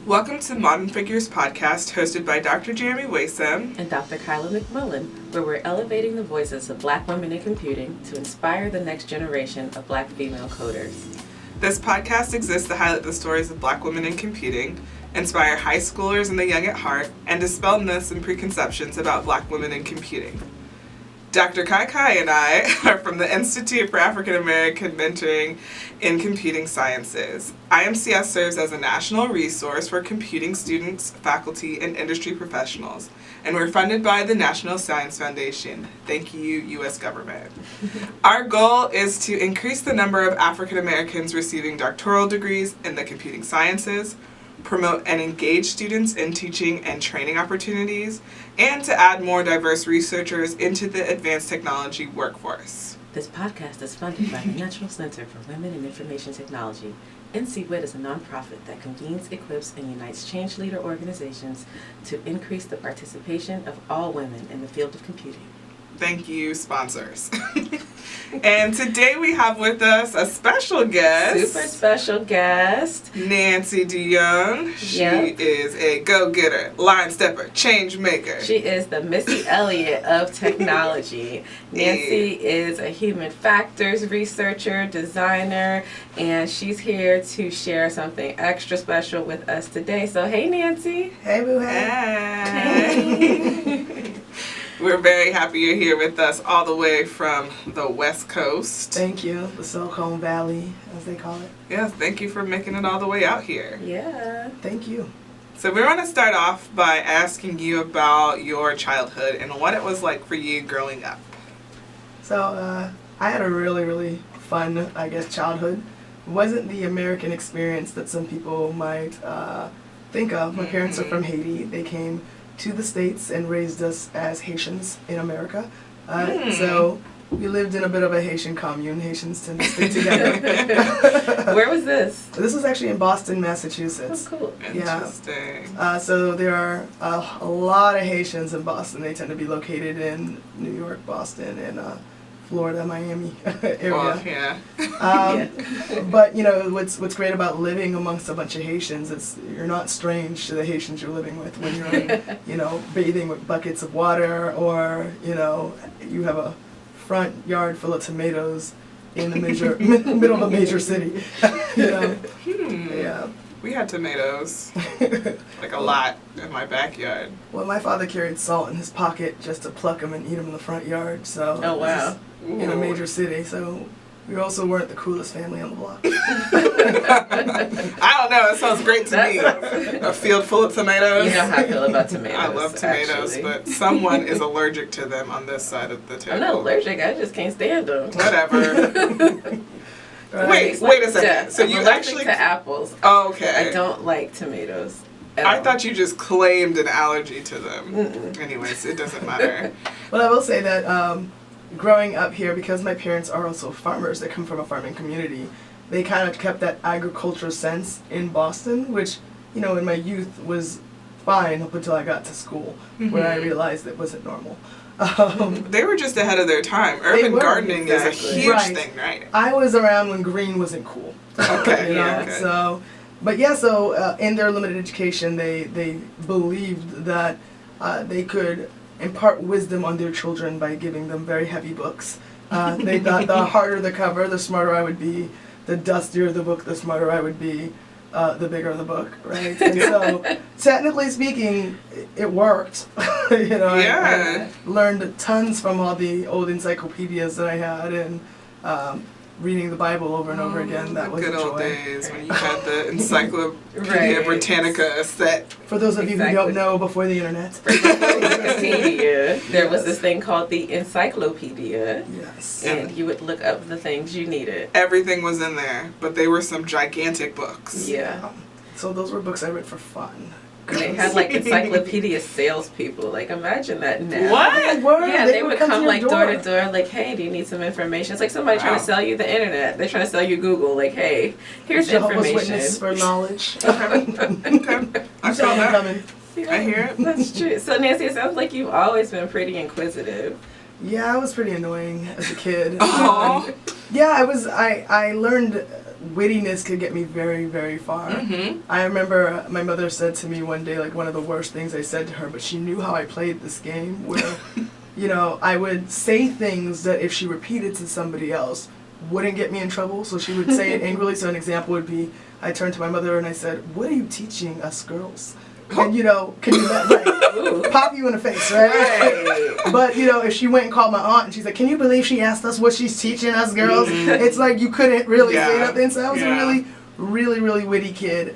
Welcome to Modern Figures podcast, hosted by Dr. Jeremy Waysam and Dr. Kyla McMullen, where we're elevating the voices of Black women in computing to inspire the next generation of Black female coders. This podcast exists to highlight the stories of Black women in computing, inspire high schoolers and the young at heart, and dispel myths and preconceptions about Black women in computing. Dr. Kai and I are from the Institute for African American Mentoring in Computing Sciences. IMCS serves as a national resource for computing students, faculty, and industry professionals, and we're funded by the National Science Foundation. Thank you, U.S. government. Our goal is to increase the number of African Americans receiving doctoral degrees in the computing sciences, promote and engage students in teaching and training opportunities, and to add more diverse researchers into the advanced technology workforce. This podcast is funded by the National Center for Women in Information Technology. NCWIT is a nonprofit that convenes, equips, and unites change leader organizations to increase the participation of all women in the field of computing. Thank you, sponsors. And today we have with us a special guest. Super special guest. Nancy Douyon. She is a go-getter, line stepper, change maker. She is the Missy Elliot of Technology. Nancy is a human factors researcher, designer, and she's here to share something extra special with us today. So hey, Nancy. Hey, boo. Hey. We're very happy you're here with us all the way from the West Coast. Thank you. The Silicon Valley, as they call it. Yes, thank you for making it all the way out here. Yeah. Thank you. So we want to start off by asking you about your childhood and what it was like for you growing up. So I had a really, really fun, childhood. It wasn't the American experience that some people might think of. My parents are from Haiti. They came to the States and raised us as Haitians in America. So we lived in a bit of a Haitian commune. Haitians tend to stick together. Where was this? This was actually in Boston, Massachusetts. Oh, cool. Interesting. So there are a lot of Haitians in Boston. They tend to be located in New York, Boston, and Florida, Miami area. Well, yeah. But what's great about living amongst a bunch of Haitians is you're not strange to the Haitians you're living with when you're bathing with buckets of water, or you have a front yard full of tomatoes in the middle of a major city. Yeah. We had tomatoes, like a lot, in my backyard. Well, my father carried salt in his pocket just to pluck them and eat them in the front yard. So oh wow. In a major city, so we also weren't the coolest family on the block. I don't know, it sounds great to me. A field full of tomatoes. You know how I feel about tomatoes. I love tomatoes, actually. But someone is allergic to them on this side of the table. I'm not allergic, I just can't stand them. Whatever. Right. Wait a second. So I'm you allergic actually to apples. Oh, okay. I don't like tomatoes. I thought you just claimed an allergy to them. Mm-mm. Anyways, it doesn't matter. Well, I will say that growing up here, because my parents are also farmers, they come from a farming community, they kind of kept that agricultural sense in Boston, which, in my youth was fine up until I got to school, where I realized it wasn't normal. They were just ahead of their time. Urban gardening is a huge thing, right? I was around when green wasn't cool. Okay, okay. So in their limited education, they believed that they could impart wisdom on their children by giving them very heavy books. They thought the harder the cover, the smarter I would be. The dustier the book, the smarter I would be. The bigger the book, right? And so, technically speaking, it worked. I learned tons from all the old encyclopedias that I had, and reading the Bible over and over again. That was a joy. Good old days when you had the Encyclopedia Britannica set. For those of you who don't know, before the internet. There was this thing called the encyclopedia. Yes. And you would look up the things you needed. Everything was in there, but they were some gigantic books. Yeah. So those were books I read for fun. They had encyclopedia salespeople. Imagine that now. What? Yeah, they would come door to door, hey, do you need some information? It's like somebody trying to sell you the internet. They're trying to sell you Google. Hey, here's information. Witness for knowledge. Okay. I saw that coming. I hear it. That's true. So Nancy, it sounds like you've always been pretty inquisitive. Yeah, I was pretty annoying as a kid. Oh. Yeah, I learned wittiness could get me very, very far. Mm-hmm. I remember my mother said to me one day, like, one of the worst things I said to her, but she knew how I played this game where, you know, I would say things that if she repeated to somebody else wouldn't get me in trouble. So she would say it angrily. So an example would be, I turned to my mother and I said, "What are you teaching us girls?" And, you know, can you pop you in the face, right? But, you know, if she went and called my aunt and she's like, "Can you believe she asked us what she's teaching us girls?" Mm-hmm. It's like you couldn't really say nothing. So I was a Yeah. really, really, really witty kid.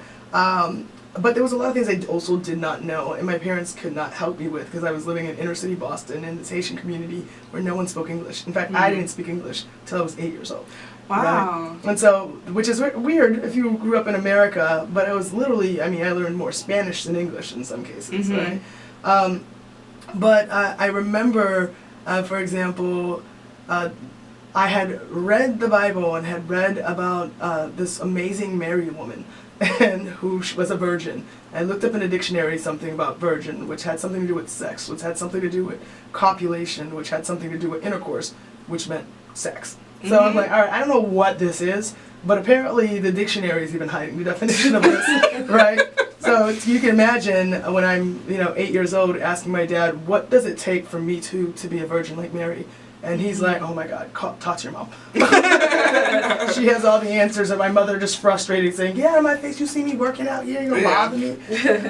But there was a lot of things I also did not know, and my parents could not help me with because I was living in inner city Boston in this Haitian community where no one spoke English. In fact, I didn't speak English till I was 8 years old. Wow. Right? And so, which is weird if you grew up in America, but I was literally, I mean, I learned more Spanish than English in some cases, Mm-hmm. right? But I remember, for example, I had read the Bible and had read about this amazing Mary woman and who was a virgin. I looked up in a dictionary something about virgin, which had something to do with sex, which had something to do with copulation, which had something to do with intercourse, which meant sex. So I'm like, all right, I don't know what this is, but apparently the dictionary is even hiding the definition of this, right? So you can imagine when I'm, 8 years old, asking my dad, what does it take for me to be a virgin like Mary? And he's like, oh my God, talk to your mom. She has all the answers, and my mother just frustrated, saying, get out of my face, you see me working out here, you're gonna bother me,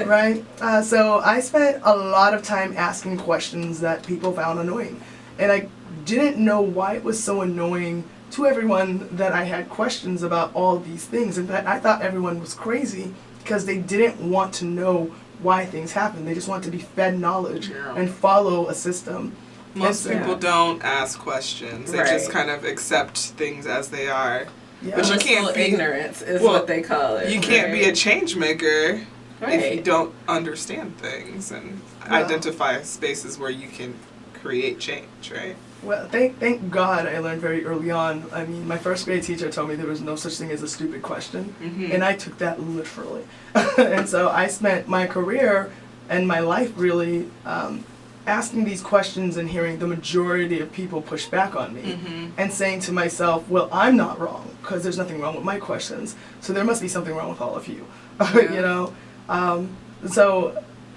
right? So I spent a lot of time asking questions that people found annoying. And I didn't know why it was so annoying to everyone that I had questions about all these things. In fact, I thought everyone was crazy because they didn't want to know why things happen. They just want to be fed knowledge and follow a system. Most people don't ask questions. They just kind of accept things as they are. Yeah. But you can't be, ignorance is what they call it. You can't be a change maker Right. if you don't understand things and identify spaces where you can create change, right? Well, thank God I learned very early on. I mean, my first grade teacher told me there was no such thing as a stupid question, and I took that literally. And so I spent my career and my life really asking these questions and hearing the majority of people push back on me and saying to myself, well, I'm not wrong because there's nothing wrong with my questions, so there must be something wrong with all of you.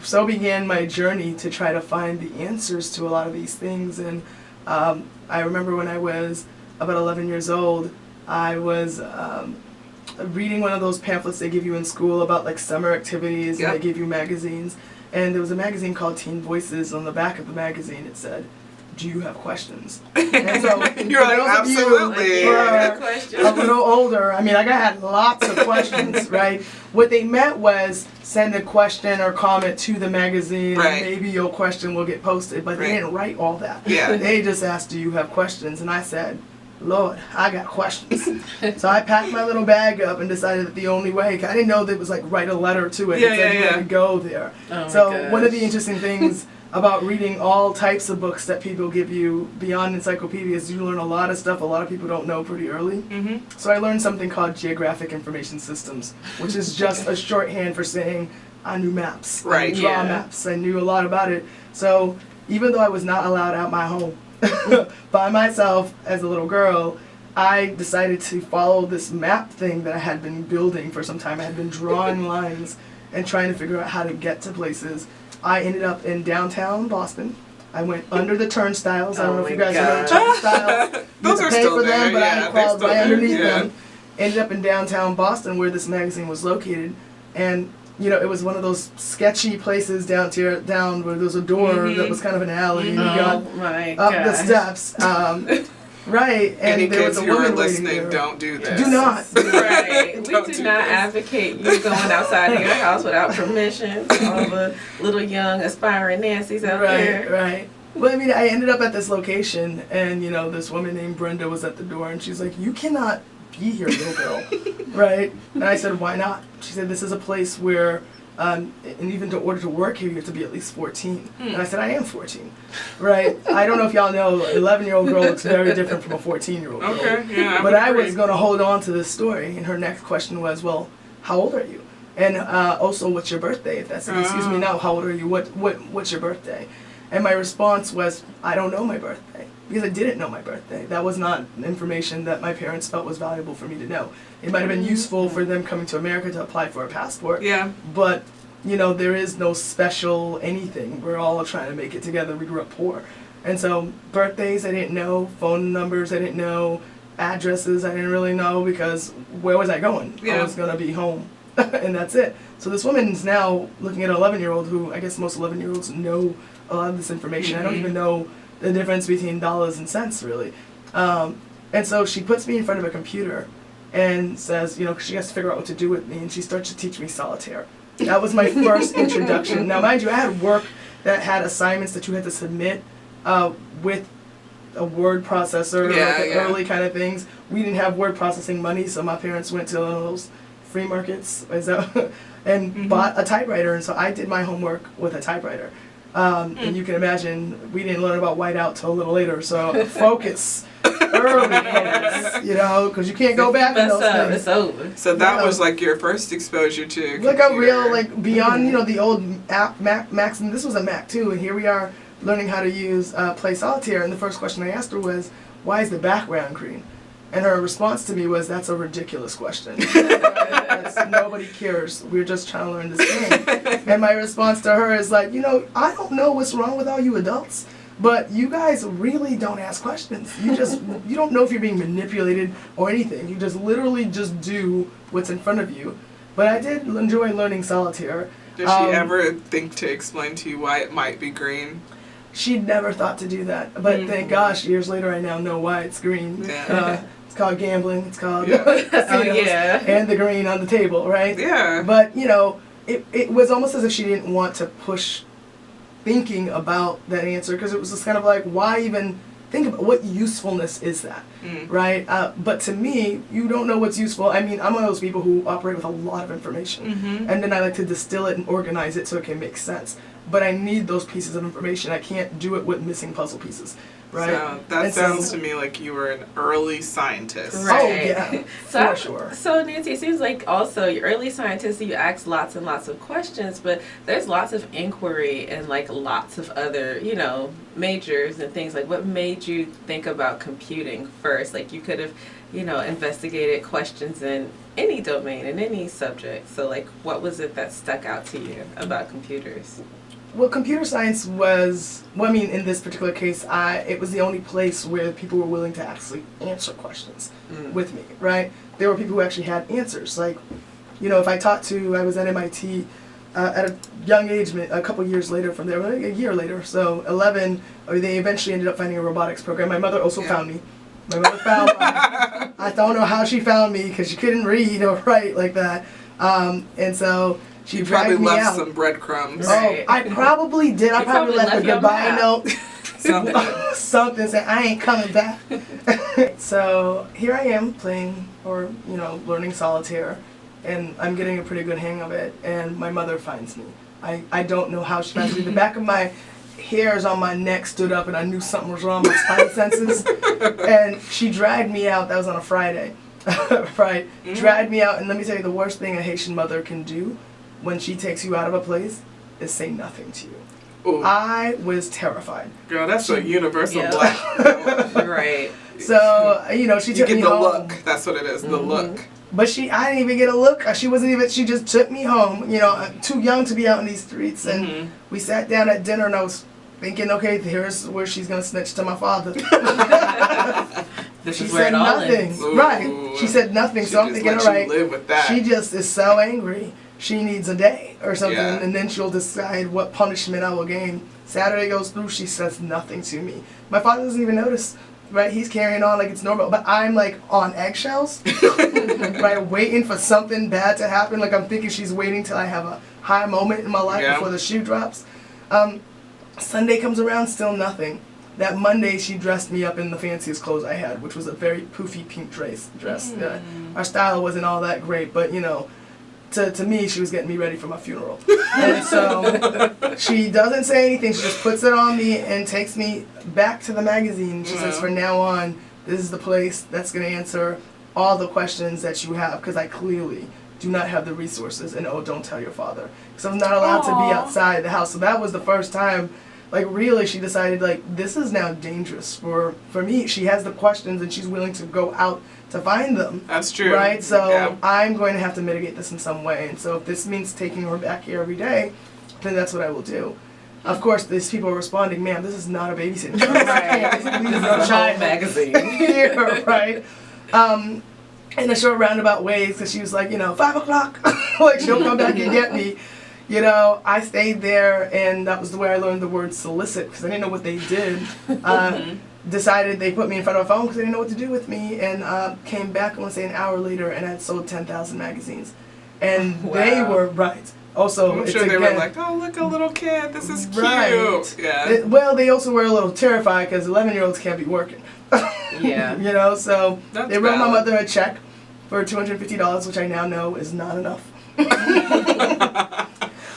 So began my journey to try to find the answers to a lot of these things. And I remember when I was about 11 years old, I was reading one of those pamphlets they give you in school about like summer activities, and they give you magazines. And there was a magazine called Teen Voices. On the back of the magazine it said, do you have questions? And so you're like, absolutely. A little older, I mean, I had lots of questions, right? What they meant was send a question or comment to the magazine, and maybe your question will get posted, but they didn't write all that. Yeah. They just asked, do you have questions? And I said, Lord, I got questions. So I packed my little bag up and decided that the only way, I didn't know that was like write a letter to it. It said you had to go there. Oh so one of the interesting things about reading all types of books that people give you beyond encyclopedias, you learn a lot of stuff a lot of people don't know pretty early. So I learned something called geographic information systems, which is just a shorthand for saying I knew maps. I knew draw maps. I knew a lot about it. So even though I was not allowed out my home by myself as a little girl, I decided to follow this map thing that I had been building for some time. I had been drawing lines and trying to figure out how to get to places. I ended up in downtown Boston. I went under the turnstiles. I don't know if you guys remember turnstiles. Those are still there, but I crawled right underneath them. Yeah. Ended up in downtown Boston where this magazine was located. And, it was one of those sketchy places down where there was a door that was kind of an alley. And you got up the steps. Right, and any there kids was a who are woman listening, don't do this. Do not. Right. We do not advocate you going outside of your house without permission. All the little young aspiring Nancys out there. Right. Well, I mean, I ended up at this location, and this woman named Brenda was at the door, and she's like, "You cannot be here, little girl." Right? And I said, "Why not?" She said, "This is a place where." And even in order to work here, you have to be at least 14. And I said, I am 14, right? I don't know if y'all know, an 11-year-old girl looks very different from a 14-year-old girl. Okay, yeah. But I was going to hold on to this story, and her next question was, well, how old are you? And also, what's your birthday? If that's excuse me now, how old are you? What's your birthday? And my response was, I don't know my birthday. because I didn't know my birthday. That was not information that my parents felt was valuable for me to know. It might have been useful for them coming to America to apply for a passport. Yeah. But, you know, there is no special anything. We're all trying to make it together. We grew up poor. And so birthdays I didn't know, phone numbers I didn't know, addresses I didn't really know, because where was I going? Yeah. I was going to be home. And that's it. So this woman's now looking at an 11-year-old who, I guess most 11-year-olds know a lot of this information. I don't even know the difference between dollars and cents, really. And so she puts me in front of a computer and says, you know, she has to figure out what to do with me, and she starts to teach me solitaire. That was my first introduction. Now, mind you, I had work that had assignments that you had to submit with a word processor, like the early kind of things. We didn't have word processing money, so my parents went to those free markets and bought a typewriter, and so I did my homework with a typewriter. And you can imagine we didn't learn about whiteout till a little later, so focus, early focus, you know, because you can't go back in those things. It's over. So that was like your first exposure to like computer. a real, like beyond, you know, the old Macs, and this was a Mac too, and here we are learning how to use play solitaire, and the first question I asked her was, why is the background green? And her response to me was, that's a ridiculous question. Nobody cares. We're just trying to learn this game. And my response to her is like, you know, I don't know what's wrong with all you adults, but you guys really don't ask questions. You don't know if you're being manipulated or anything. You just literally just do what's in front of you. But I did enjoy learning solitaire. Did she ever think to explain to you why it might be green? She'd never thought to do that. But thank gosh, years later I now know why it's green. Yeah. It's called gambling. It's called Yeah. and the green on the table, right? Yeah. But, you know, it was almost as if she didn't want to push thinking about that answer, because it was just kind of like, why even think about what usefulness is that, right? But to me, you don't know what's useful. I mean, I'm one of those people who operate with a lot of information, and then I like to distill it and organize it so it can make sense. But I need those pieces of information. I can't do it with missing puzzle pieces, right? So that sounds to me like you were an early scientist. Right. Oh, yeah, for sure. So Nancy, it seems like also you're early scientist, you ask lots and lots of questions, but there's lots of inquiry and like lots of other, you know, majors and things. Like, what made you think about computing first? Like, you could have, you know, investigated questions in any domain, in any subject. So like, what was it that stuck out to you about computers? Well, computer science was, well, I mean, in this particular case, it was the only place where people were willing to actually answer questions with me, right? There were people who actually had answers. Like, you know, if I was at MIT at a young age, a couple years later from there, like a year later, so 11, they eventually ended up finding a robotics program. My mother also found me. My mother found me. I don't know how she found me, because she couldn't read or write like that. And so she probably dragged me left out. some breadcrumbs. Right. Oh, I probably did. I probably left a goodbye note. Something saying, I ain't coming back. So here I am playing, or, you know, learning solitaire, and I'm getting a pretty good hang of it, and my mother finds me. I don't know how she finds me. The back of my hairs on my neck stood up, and I knew something was wrong with my spidey senses. And she dragged me out. That was on a Friday. Right. Dragged me out, and let me tell you, the worst thing a Haitian mother can do when she takes you out of a place is say nothing to you. Ooh. I was terrified. Girl, that's a universal Yeah. black. Right. So, you know, she You took get me the home. look. That's what it is, the look. But I didn't even get a look. She just took me home. You know, I'm too young to be out in these streets. And we sat down at dinner, and I was thinking, okay, here's where she's going to snitch to my father. This She is where said it all nothing. ends. Ooh. Right. She said nothing, She so I'm just thinking, let all you right, live with that. she just is so angry. She needs a day or something, Yeah. and then she'll decide what punishment I will gain. Saturday goes through, she says nothing to me. My father doesn't even notice, right? He's carrying on like it's normal, but I'm like on eggshells, right? Waiting for something bad to happen. Like, I'm thinking she's waiting till I have a high moment in my life before the shoe drops. Sunday comes around, still nothing. That Monday, she dressed me up in the fanciest clothes I had, which was a very poofy pink dress. Our style wasn't all that great, but, you know, to me, she was getting me ready for my funeral. And so she doesn't say anything. She just puts it on me and takes me back to the magazine. She says, from now on, this is the place that's going to answer all the questions that you have, because I clearly do not have the resources, and don't tell your father. Because I'm not allowed to be outside the house. So that was the first time like really she decided like this is now dangerous for me. She has the questions and she's willing to go out to find them. That's true. Right? So Yeah. I'm going to have to mitigate this in some way. And so if this means taking her back here every day, then that's what I will do. Of course, these people are responding, ma'am, this is not a babysitting service. Right. Leave your It's a child whole magazine. here, right? In a short roundabout ways, because she was like, 5 o'clock, like she'll come back and get me. I stayed there, and that was the way I learned the word solicit, because I didn't know what they did. Decided they put me in front of a phone because they didn't know what to do with me, and came back, I want to say an hour later, and I had sold 10,000 magazines. And they were right. Also, I'm it's sure they again, were like, oh, look, a little kid, this is cute. right. Yeah. Well, they also were a little terrified because 11-year-olds can't be working. Yeah. So That's they wrote my valid. mother a check for $250, which I now know is not enough.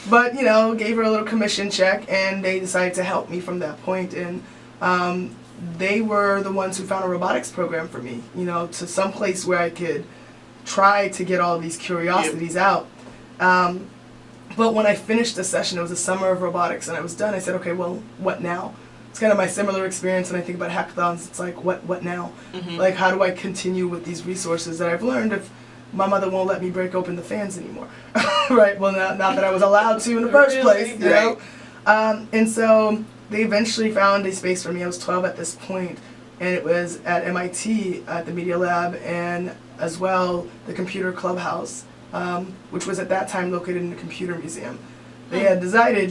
But, gave her a little commission check, and they decided to help me from that point. And they were the ones who found a robotics program for me, to some place where I could try to get all these curiosities out. But when I finished the session, it was a summer of robotics, and I was done. I said, okay, well, what now? It's kind of my similar experience when I think about hackathons. It's like, what now? Mm-hmm. Like, how do I continue with these resources that I've learned if my mother won't let me break open the fans anymore? Right? Well, not that I was allowed to in the first place, you know? And so they eventually found a space for me. I was 12 at this point, and it was at MIT at the Media Lab, and as well the Computer Clubhouse, which was at that time located in the Computer Museum. They had decided,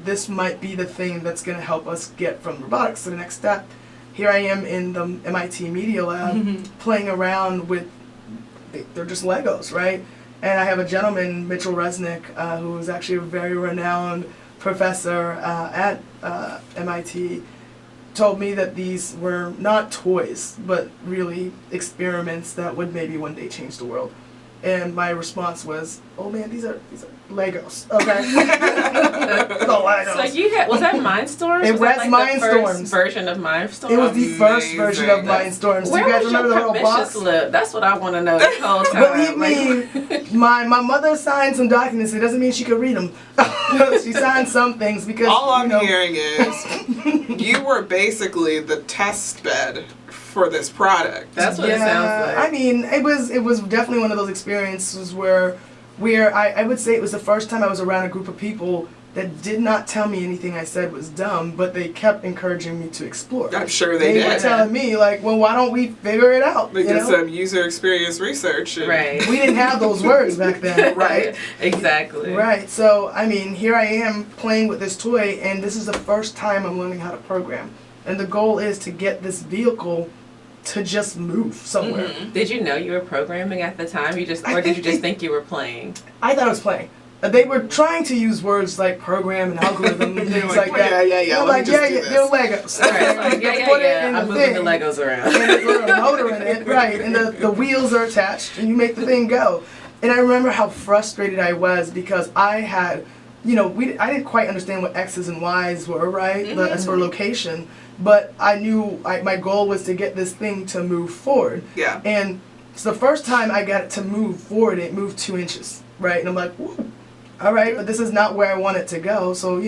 this might be the thing that's going to help us get from robotics to the next step. Here I am in the MIT Media Lab playing around with, they're just Legos, right? And I have a gentleman, Mitchell Resnick, who is actually a very renowned professor at MIT, told me that these were not toys, but really experiments that would maybe one day change the world. And my response was, "Oh man, these are Legos, okay?" Legos. So you had, was that Mindstorms? It was was that like the Mindstorms. first version of Mindstorms? It was the first version of Amazing. Mindstorms. Do Where you guys was remember the your little permission box? slip? That's what I want to know this whole time. Believe me, my mother signed some documents. It doesn't mean she could read them. She signed some things because All I'm hearing is you were basically the test bed for this product. That's what it sounds like. I mean, it was definitely one of those experiences where I would say it was the first time I was around a group of people that did not tell me anything I said was dumb, but they kept encouraging me to explore. I'm sure they They did. were telling me, like, well, why don't we figure it out? They did some user experience research. And Right. We didn't have those words back then, right? Exactly. Right. So, I mean, here I am playing with this toy, and this is the first time I'm learning how to program. And the goal is to get this vehicle to just move somewhere. Did you know you were programming at the time? Or did you just think you were playing? I thought I was playing. They were trying to use words like program and algorithm and things like that. Yeah. I'm Let like, me just do they're this. Legos. Right. Like, Put it in I'm the moving thing. the Legos around. And there's a little motor in it, right? And the wheels are attached, and you make the thing go. And I remember how frustrated I was because I had, I didn't quite understand what X's and Y's were, right? As for location, but I knew my goal was to get this thing to move forward. Yeah. And so the first time I got it to move forward, it moved 2 inches, right? And I'm like, whoa, all right, but this is not where I want it to go. So,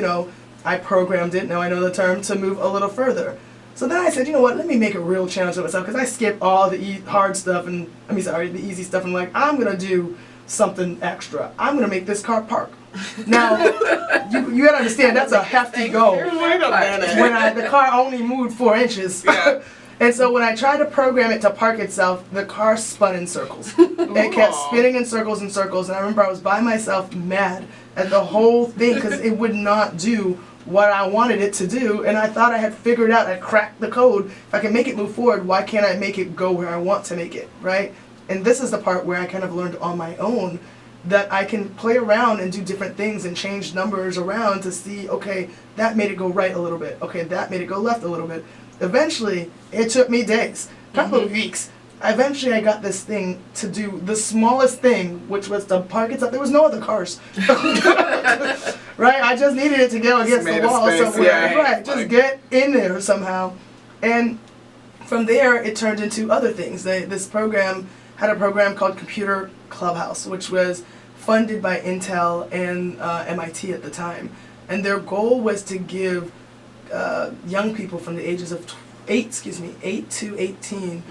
I programmed it, now I know the term, to move a little further. So then I said, you know what, let me make a real challenge for myself, because I skip all the hard stuff, the easy stuff, and like, I'm going to do something extra. I'm going to make this car park. Now, you got to understand, that's a hefty goal. Wait a minute. When the car only moved 4 inches. Yeah. And so when I tried to program it to park itself, the car spun in circles. It kept spinning in circles and circles, and I remember I was by myself mad at the whole thing because it would not do what I wanted it to do, and I thought I had figured out, I cracked the code. If I can make it move forward, why can't I make it go where I want to make it, right? And this is the part where I kind of learned on my own that I can play around and do different things and change numbers around to see, okay, that made it go right a little bit. Okay, that made it go left a little bit. Eventually, it took me days, a couple of weeks. Eventually, I got this thing to do the smallest thing, which was to park itself. There was no other cars. Right? I just needed it to go against the wall somewhere. Yeah. Right, just get in there somehow. And from there, it turned into other things. This program had a program called Computer Clubhouse, which was funded by Intel and MIT at the time. And their goal was to give young people from the ages of 8 to 18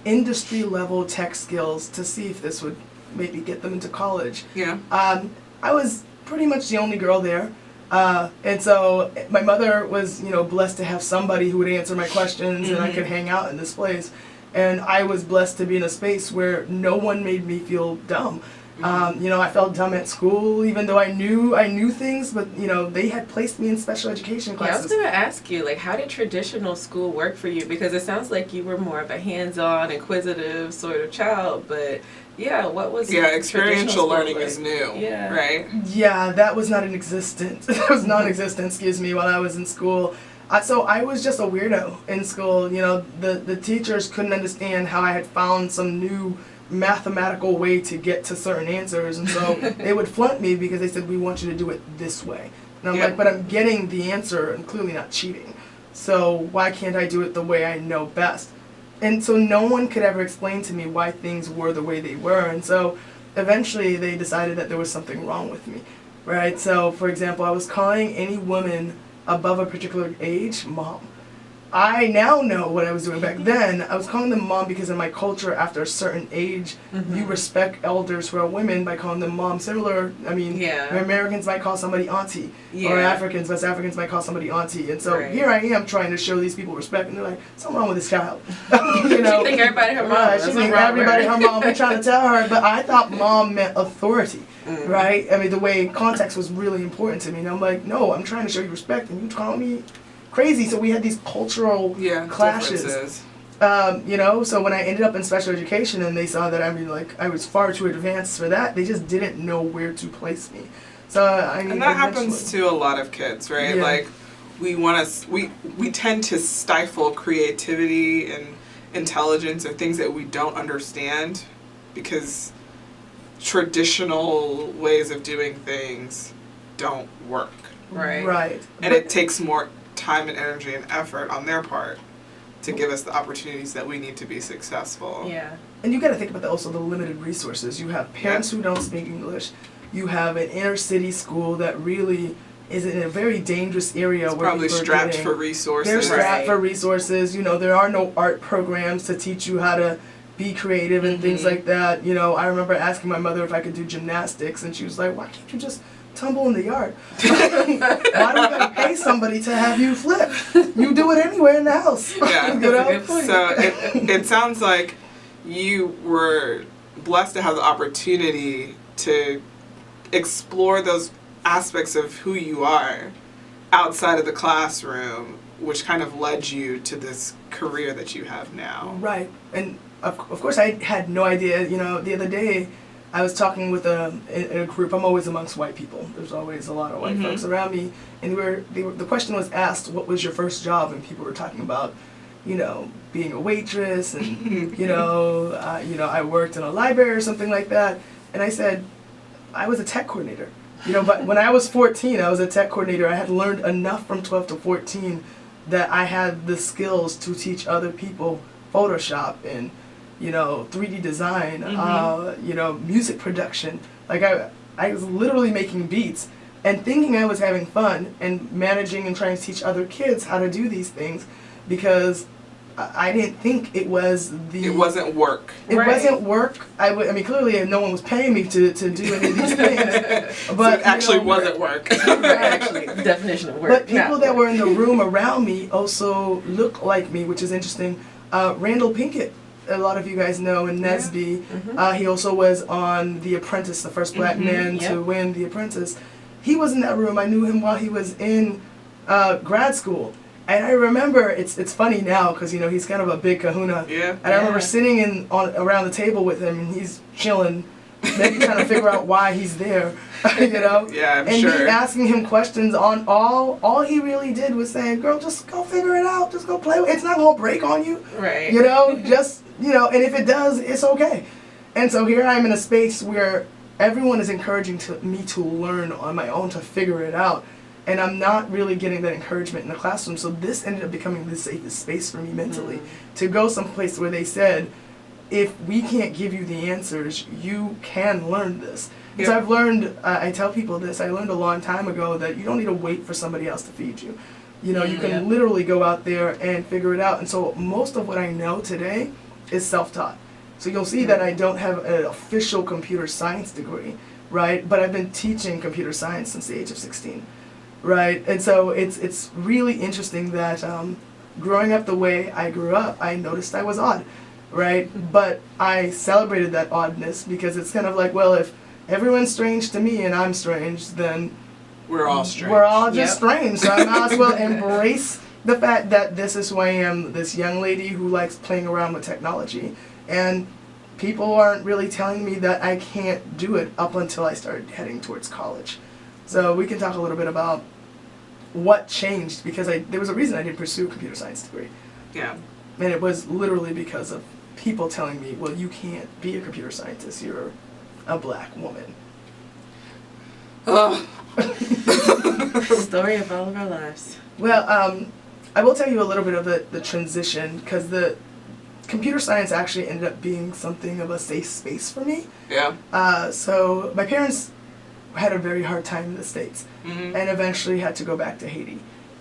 industry level tech skills to see if this would maybe get them into college. Yeah. I was pretty much the only girl there. And so my mother was, blessed to have somebody who would answer my questions and I could hang out in this place. And I was blessed to be in a space where no one made me feel dumb. I felt dumb at school, even though I knew things, but they had placed me in special education classes. Yeah, I was going to ask you, like, how did traditional school work for you? Because it sounds like you were more of a hands-on, inquisitive sort of child, but yeah, what was experiential learning like? is new, yeah. right? Yeah, that was not in existence. That was non-existent, while I was in school. So I was just a weirdo in school. The teachers couldn't understand how I had found some new mathematical way to get to certain answers, and so they would flunk me because they said, we want you to do it this way. And I'm like, but I'm getting the answer and clearly not cheating. So why can't I do it the way I know best? And so no one could ever explain to me why things were the way they were. And so eventually they decided that there was something wrong with me, right? So for example, I was calling any woman above a particular age mom. I now know what I was doing back then. I was calling them mom because in my culture, after a certain age, you respect elders who are women by calling them mom. Americans might call somebody auntie, or West Africans might call somebody auntie. And so here I am trying to show these people respect, and they're like, something wrong with this child. She think everybody her mom. Right, she think everybody her mom. We're trying to tell her, but I thought mom meant authority, right? I mean, the way context was really important to me. And I'm like, no, I'm trying to show you respect, and you call me crazy. So we had these cultural clashes. So when I ended up in special education and they saw that I was far too advanced for that, they just didn't know where to place me. So and that happens to a lot of kids, right? Yeah. Like we tend to stifle creativity and intelligence or things that we don't understand because traditional ways of doing things don't work. Right. And it takes more time and energy and effort on their part to give us the opportunities that we need to be successful. Yeah. And you got to think about also the limited resources. You have parents who don't speak English. You have an inner city school that really is in a very dangerous area it's where probably people strapped for resources. They're strapped for resources. There are no art programs to teach you how to be creative and things like that. I remember asking my mother if I could do gymnastics, and she was like, why can't you just tumble in the yard? Why do we gotta pay somebody to have you flip? You do it anywhere in the house. Yeah. So it sounds like you were blessed to have the opportunity to explore those aspects of who you are outside of the classroom, which kind of led you to this career that you have now. Right. And of course I had no idea. The other day I was talking with in a group. I'm always amongst white people. There's always a lot of white folks around me. And the question was asked, what was your first job? And people were talking about, being a waitress and, I worked in a library or something like that. And I said, I was a tech coordinator. But when I was 14, I was a tech coordinator. I had learned enough from 12 to 14 that I had the skills to teach other people Photoshop and 3D design, music production. Like I was literally making beats and thinking I was having fun and managing and trying to teach other kids how to do these things because I didn't think it was It wasn't work. It wasn't work. I mean, clearly no one was paying me to do any of these things. But so it actually wasn't work. Actually, the definition of work. But people that were in the room around me also look like me, which is interesting. Randall Pinkett, a lot of you guys know, in Nesby. He also was on The Apprentice, the first black man to win The Apprentice. He was in that room. I knew him while he was in grad school. And I remember, it's funny now because, he's kind of a big kahuna. Yeah. And I remember sitting around the table with him and he's chilling, maybe trying to figure out why he's there, Yeah, I'm and sure. me asking him questions on all he really did was saying, girl, just go figure it out. Just go play with it. It's not going to break on you. Right. And if it does, it's okay. And so here I am in a space where everyone is encouraging me to learn on my own, to figure it out. And I'm not really getting that encouragement in the classroom. So this ended up becoming the safest space for me mentally. To go someplace where they said, if we can't give you the answers, you can learn this. And so I've learned, I tell people this, I learned a long time ago that you don't need to wait for somebody else to feed you. You know, you can literally go out there and figure it out. And so most of what I know today is self-taught. So you'll see that I don't have an official computer science degree, right? But I've been teaching computer science since the age of 16, right? And so it's really interesting that growing up the way I grew up, I noticed I was odd, right? But I celebrated that oddness because it's kind of like, well, if everyone's strange to me and I'm strange, then we're all strange. We're all just strange. So I might as well embrace the fact that this is who I am, this young lady who likes playing around with technology. And people aren't really telling me that I can't do it up until I started heading towards college. So we can talk a little bit about what changed, because there was a reason I didn't pursue a computer science degree. Yeah. And it was literally because of people telling me, well, you can't be a computer scientist, you're a black woman. Ugh. Story of all of our lives. Well, I will tell you a little bit of the transition, because the computer science actually ended up being something of a safe space for me. Yeah. So my parents had a very hard time in the States, Mm-hmm. and eventually had to go back to Haiti.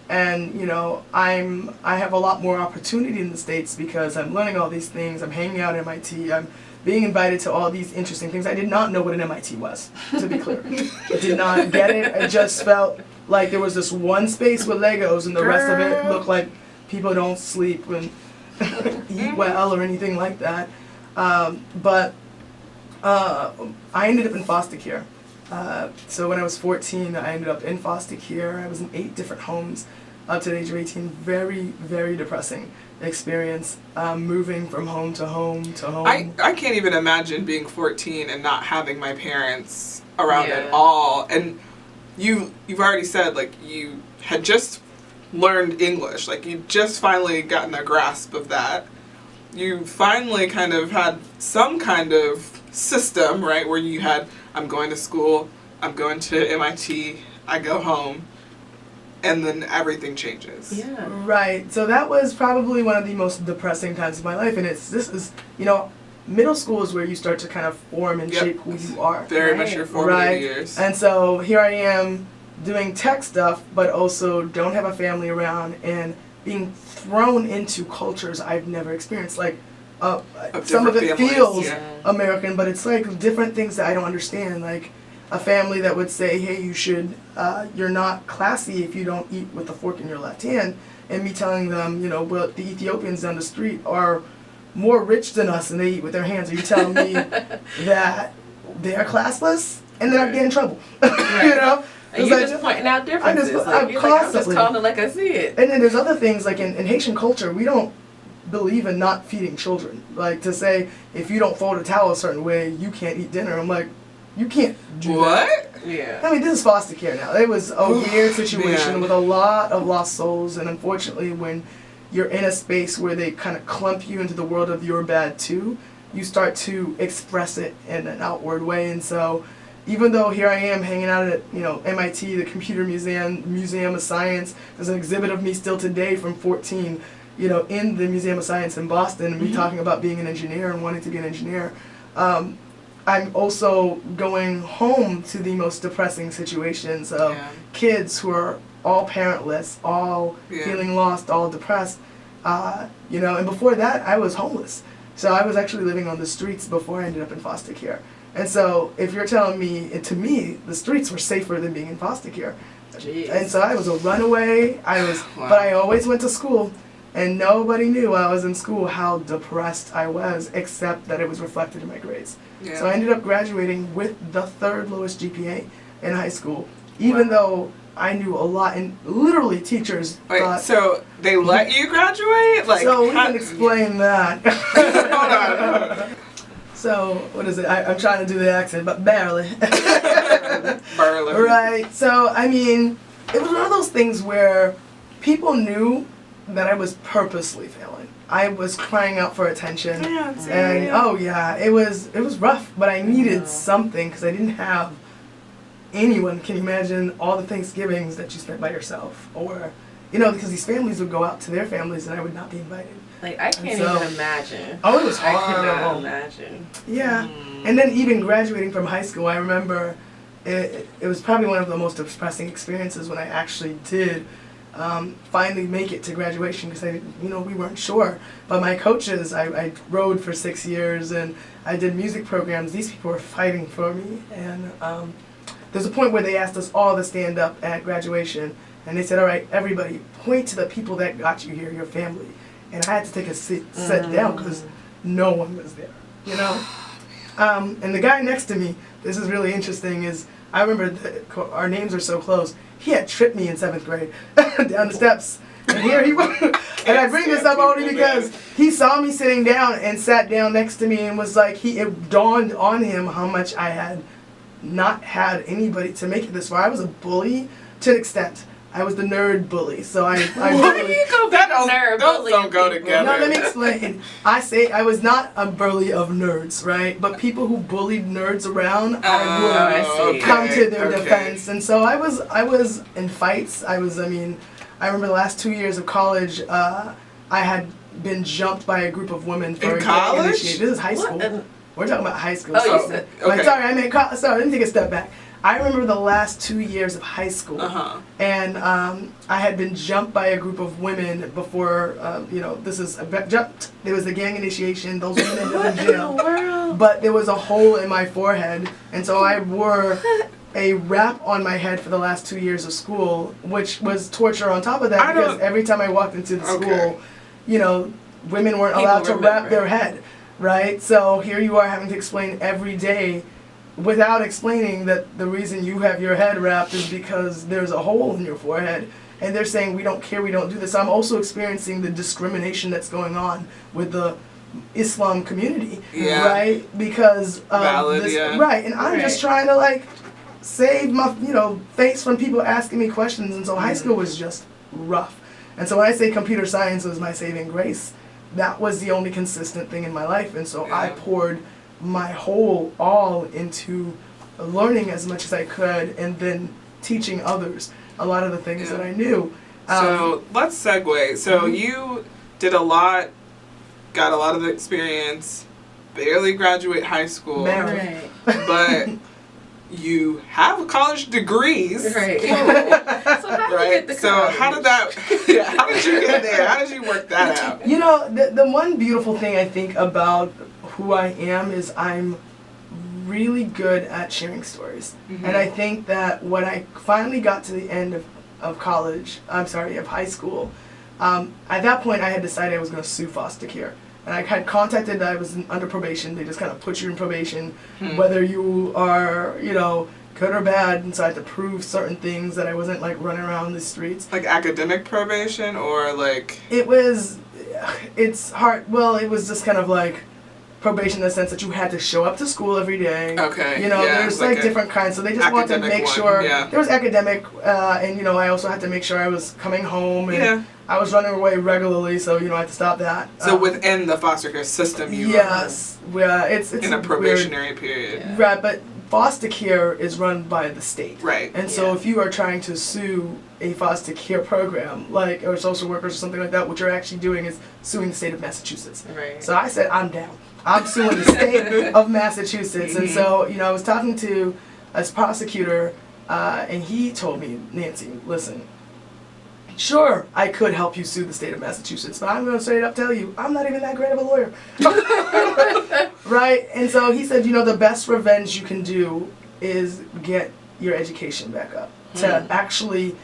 And you know, I have a lot more opportunity in the States because I'm learning all these things. I'm hanging out at MIT. I'm being invited to all these interesting things. I did not know what an MIT was, to be clear. I did not get it. I just felt like there was this one space with Legos, and the rest of it looked like people don't sleep and eat well or anything like that. But I ended up in foster care. So when I was 14, I ended up in foster care. I was in 8 different homes up to the age of 18. Very, very depressing experience, moving from home to home to home. I can't even imagine being 14 and not having my parents around at all. And you've already said, like, you had just learned English. Like, you just finally gotten a grasp of that. You finally kind of had some kind of system, right, where you had, I'm going to school, I'm going to MIT, I go home, and then everything changes. Yeah. Right. So that was probably one of the most depressing times of my life, and this is, you know, middle school is where you start to kind of form and shape who you are. Very much your formative years. And so here I am doing tech stuff, but also don't have a family around and being thrown into cultures I've never experienced. Like, some of it families, feels American, but it's like different things that I don't understand. Like a family that would say, hey, you're not classy if you don't eat with a fork in your left hand. And me telling them, you know, well, the Ethiopians down the street are more rich than us and they eat with their hands. Are you telling me that they're classless? And then I'd get in trouble. You know? And you're just pointing out differences. I'm just calling it like I see it. And then there's other things, like in Haitian culture, we don't believe in not feeding children. Like to say, if you don't fold a towel a certain way, you can't eat dinner. I'm like, you can't do that. Yeah. I mean, this is foster care now. It was a weird situation with a lot of lost souls, and unfortunately, when you're in a space where they kind of clump you into the world of you're bad too, you start to express it in an outward way. And so even though here I am hanging out at, you know, MIT, the Computer Museum of Science, there's an exhibit of me still today from 14, you know, in the Museum of Science in Boston, and me talking about being an engineer and wanting to be an engineer. I'm also going home to the most depressing situations of kids who are all parentless, all feeling lost, all depressed, you know, and before that I was homeless. So I was actually living on the streets before I ended up in foster care. And so if you're telling me, to me, the streets were safer than being in foster care. Jeez. And so I was a runaway, but I always went to school, and nobody knew I was in school how depressed I was, except that it was reflected in my grades. Yeah. So I ended up graduating with the 3rd lowest GPA in high school, even though I knew a lot, and literally teachers thought... So they let you graduate? Like, so we can explain that. Hold on. So, what is it? I'm trying to do the accent, but barely. Barely. Right. So, I mean, it was one of those things where people knew that I was purposely failing. I was crying out for attention. It was rough, but I needed something because I didn't have anyone. Can you imagine all the Thanksgivings that you spent by yourself, or because these families would go out to their families and I would not be invited. Like, I can't so- even imagine. Oh, it was I cannot horrible. imagine. Yeah. And then even graduating from high school, I remember it was probably one of the most depressing experiences when I actually did finally make it to graduation, because we weren't sure. But my coaches, I rode for 6 years and I did music programs. These people were fighting for me. And there's a point where they asked us all to stand up at graduation. And they said, all right, everybody, point to the people that got you here, your family. And I had to take a sit down because no one was there, And the guy next to me, this is really interesting, is I remember our names are so close. He had tripped me in 7th grade down the steps. And here he was. And I bring this up only because he saw me sitting down and sat down next to me and was like, it dawned on him how much I had not had anybody to make it this far. I was a bully to an extent. I was the nerd bully, so I Why do you go back nerd bully? Don't go together. No, let me explain. I was not a bully of nerds, right? But people who bullied nerds around, I would come to their defense. And so I was in fights. I remember the last 2 years of college, I had been jumped by a group of women for in college. This is high school. We're talking about high school. Oh, you said. Okay. Sorry, I meant college. Sorry, let me take a step back. I remember the last 2 years of high school, and I had been jumped by a group of women before. There was the gang initiation. Those women ended up in jail. But there was a hole in my forehead, and so I wore a wrap on my head for the last 2 years of school, which was torture on top of that, because every time I walked into the school, women weren't allowed to wrap their head, right? So here you are having to explain every day, without explaining that the reason you have your head wrapped is because there's a hole in your forehead. And they're saying, we don't care, we don't do this. I'm also experiencing the discrimination that's going on with the Islam community, right? Because Valid, right, and I'm just trying to save my face from people asking me questions. And so high school was just rough. And so when I say computer science was my saving grace, that was the only consistent thing in my life. And so I poured my all into learning as much as I could, and then teaching others a lot of the things that I knew. So let's segue. So you did got a lot of experience, barely graduate high school, but you have college degrees. Right. So how did you get the college? So how did that? How did you get there? How did you work that out? The one beautiful thing I think about who I am is I'm really good at sharing stories. And I think that when I finally got to the end of high school, at that point I had decided I was going to sue foster care. And I had contacted that I was under probation. They just kind of put you in probation, whether you are, good or bad. And so I had to prove certain things, that I wasn't running around the streets. Like academic probation, or it's hard. Well, it was just kind of probation in the sense that you had to show up to school every day. Okay. There's different kinds. So they just wanted to make sure there was academic, and I also had to make sure I was coming home, and I was running away regularly, so I had to stop that. So within the foster care system, you it's in a probationary period. Right, but foster care is run by the state. Right. And so if you are trying to sue a foster care program, or social workers or something like that, what you're actually doing is suing the state of Massachusetts. Right. So I said, I'm down. I'm suing the state of Massachusetts. And so, I was talking to a prosecutor, and he told me, Nancy, listen, sure, I could help you sue the state of Massachusetts, but I'm going to straight up tell you, I'm not even that great of a lawyer. Right? And so he said, the best revenge you can do is get your education back up. To actually,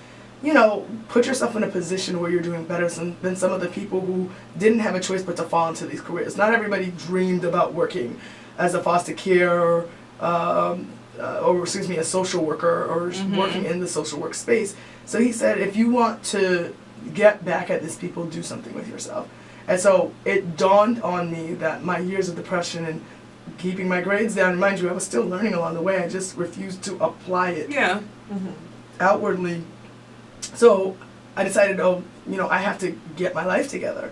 put yourself in a position where you're doing better than some of the people who didn't have a choice but to fall into these careers. Not everybody dreamed about working as a foster care a social worker or working in the social work space. So he said, if you want to get back at these people, do something with yourself. And so it dawned on me that my years of depression and keeping my grades down, and mind you, I was still learning along the way, I just refused to apply it outwardly. So I decided, I have to get my life together.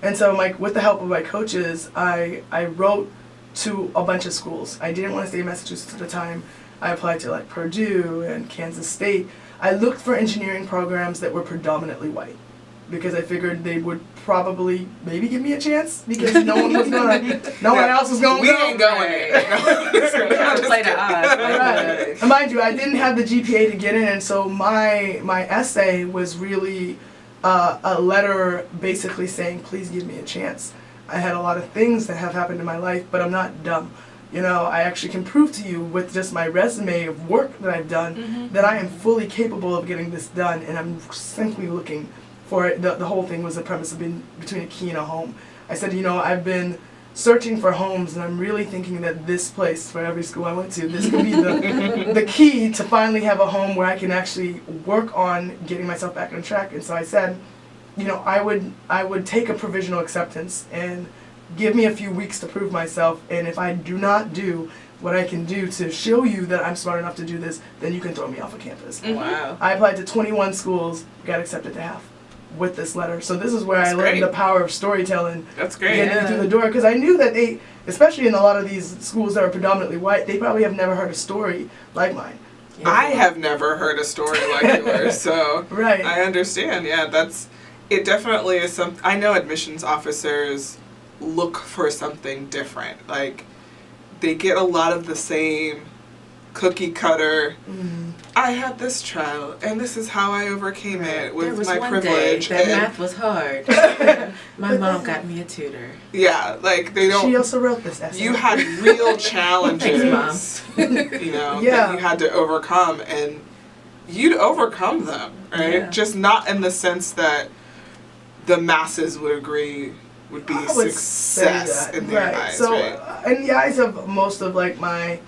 And so with the help of my coaches, I wrote to a bunch of schools. I didn't want to stay in Massachusetts at the time. I applied to like Purdue and Kansas State. I looked for engineering programs that were predominantly white because I figured they would probably maybe give me a chance because no one else was going to go. We ain't going there. Play the odds. Right. And mind you, I didn't have the GPA to get in, and so my essay was really a letter basically saying, please give me a chance. I had a lot of things that have happened in my life, but I'm not dumb. You know, I actually can prove to you with just my resume of work that I've done that I am fully capable of getting this done, and I'm simply looking for it. The whole thing was the premise of being between a key and a home. I said, you know, I've been searching for homes, and I'm really thinking that this place, for every school I went to, this could be the key to finally have a home where I can actually work on getting myself back on track. And so I said, you know, I would take a provisional acceptance and give me a few weeks to prove myself, and if I do not do what I can do to show you that I'm smart enough to do this, then you can throw me off of campus. Wow. I applied to 21 schools, got accepted to half with this letter. So this is where That's I learned great. the power of storytelling. That's great. Getting through the door, because I knew that they, especially in a lot of these schools that are predominantly white, they probably have never heard a story like mine. I have never heard a story like yours, so Right. I understand. Yeah, it definitely is I know admissions officers look for something different. Like, they get a lot of the same cookie cutter, I had this trial, and this is how I overcame it with my privilege. There was one day that math was hard. My mom got me a tutor. Yeah, like, they don't... She also wrote this essay. You had real challenges, Thanks, you know, Yeah. that you had to overcome, and you'd overcome them, right? Yeah. Just not in the sense that the masses would agree would be I would success say that. in their Right. eyes, So, right? in the eyes of most of like my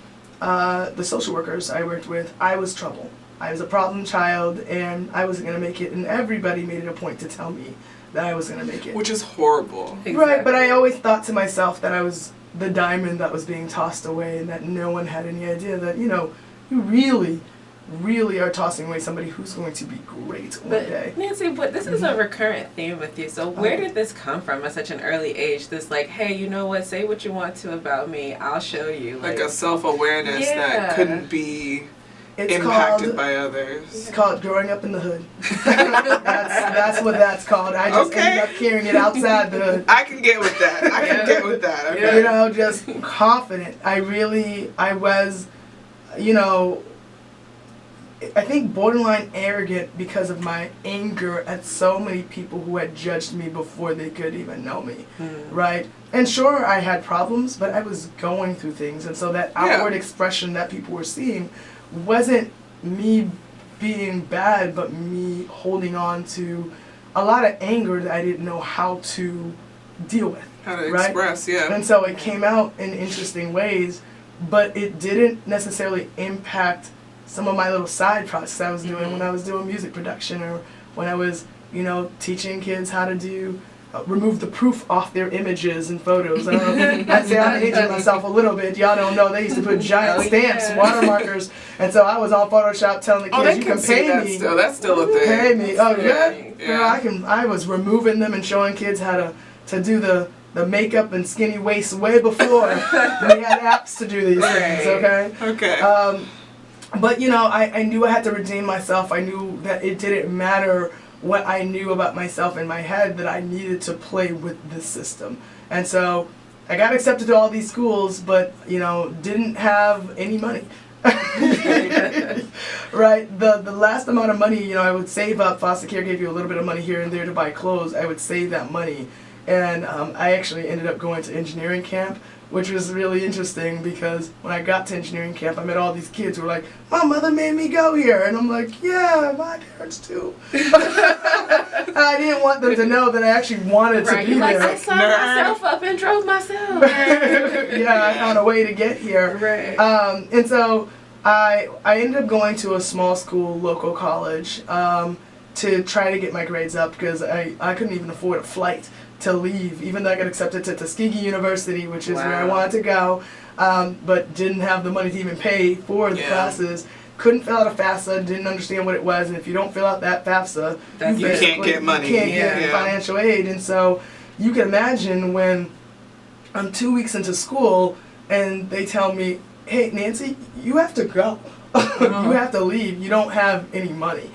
the social workers I worked with, I was trouble. I was a problem child, and I wasn't gonna make it. And everybody made it a point to tell me that I was gonna make it. Which is horrible. Right, but I always thought to myself that I was the diamond that was being tossed away, and that no one had any idea that, you know, you really are tossing away somebody who's going to be great one But day. Nancy, but this is a recurrent theme with you. So where did this come from at such an early age? This like, hey, you know what? Say what you want to about me. I'll show you. Like a self-awareness that Yeah. couldn't be It's impacted by others. It's called growing up in the hood. that's what that's called. I just Okay. ended up carrying it outside the hood. I can get with that. I can get with that. Okay. You know, just confident. I was, you know, I think borderline arrogant because of my anger at so many people who had judged me before they could even know me, right? And sure, I had problems, but I was going through things, and so that outward expression that people were seeing wasn't me being bad, but me holding on to a lot of anger that I didn't know how to deal with. How to right? express, yeah. And so it came out in interesting ways, but it didn't necessarily impact some of my little side projects I was doing when I was doing music production, or when I was, you know, teaching kids how to do remove the proof off their images and photos. I don't know. I say I'm aging myself a little bit. Y'all don't know they used to put giant stamps, watermarkers, and so I was on Photoshop telling the kids, you can pay me. That's still a thing. Pay me. Oh yeah. Yeah. Girl, I was removing them and showing kids how to do the makeup and skinny waist way before we had apps to do these things. Okay. Okay. But you know, I knew I had to redeem myself. I knew that it didn't matter what I knew about myself in my head, that I needed to play with this system. And so I got accepted to all these schools, but you know, didn't have any money. Right? The last amount of money, you know, I would save up. Foster care gave you a little bit of money here and there to buy clothes. I would save that money. And I actually ended up going to engineering camp, which was really interesting because when I got to engineering camp, I met all these kids who were like, my mother made me go here. And I'm like, yeah, my parents too. I didn't want them to know that I actually wanted to be like, there. I signed myself up and drove myself. Yeah, I found a way to get here. Right. And so I ended up going to a small school, local college, to try to get my grades up because I couldn't even afford a flight to leave, even though I got accepted to Tuskegee University, which is where I wanted to go, but didn't have the money to even pay for the classes. Couldn't fill out a FAFSA, didn't understand what it was, and if you don't fill out that FAFSA, you can't get money. You can't get financial aid. And so you can imagine when I'm 2 weeks into school and they tell me, hey, Nancy, you have to go. You have to leave. You don't have any money.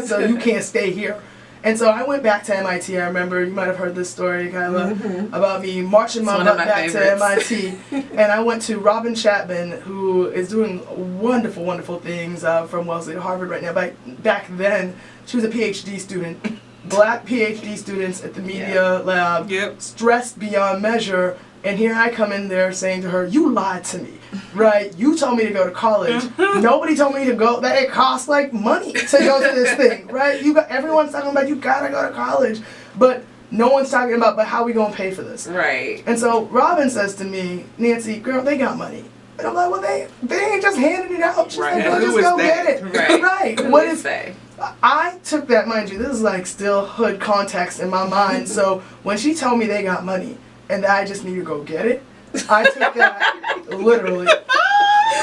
So you can't stay here. And so I went back to MIT. I remember, you might have heard this story, Kyla, about me marching my butt back to MIT. And I went to Robin Chapman, who is doing wonderful, wonderful things from Wellesley to Harvard right now. But back then, she was a PhD student. Black PhD students at the media lab, stressed beyond measure. And here I come in there saying to her, you lied to me, right? You told me to go to college. Nobody told me to go, that it costs like money to go to this thing, right? Everyone's talking about you gotta go to college, but no one's talking about, but how we gonna pay for this? Right. And so Robin says to me, Nancy, girl, they got money. And I'm like, well, they ain't just handing it out. She's like, well, just go get it. Right. What is that? I took that, mind you, this is like still hood context in my mind. So when she told me they got money, and I just need to go get it, I took that literally.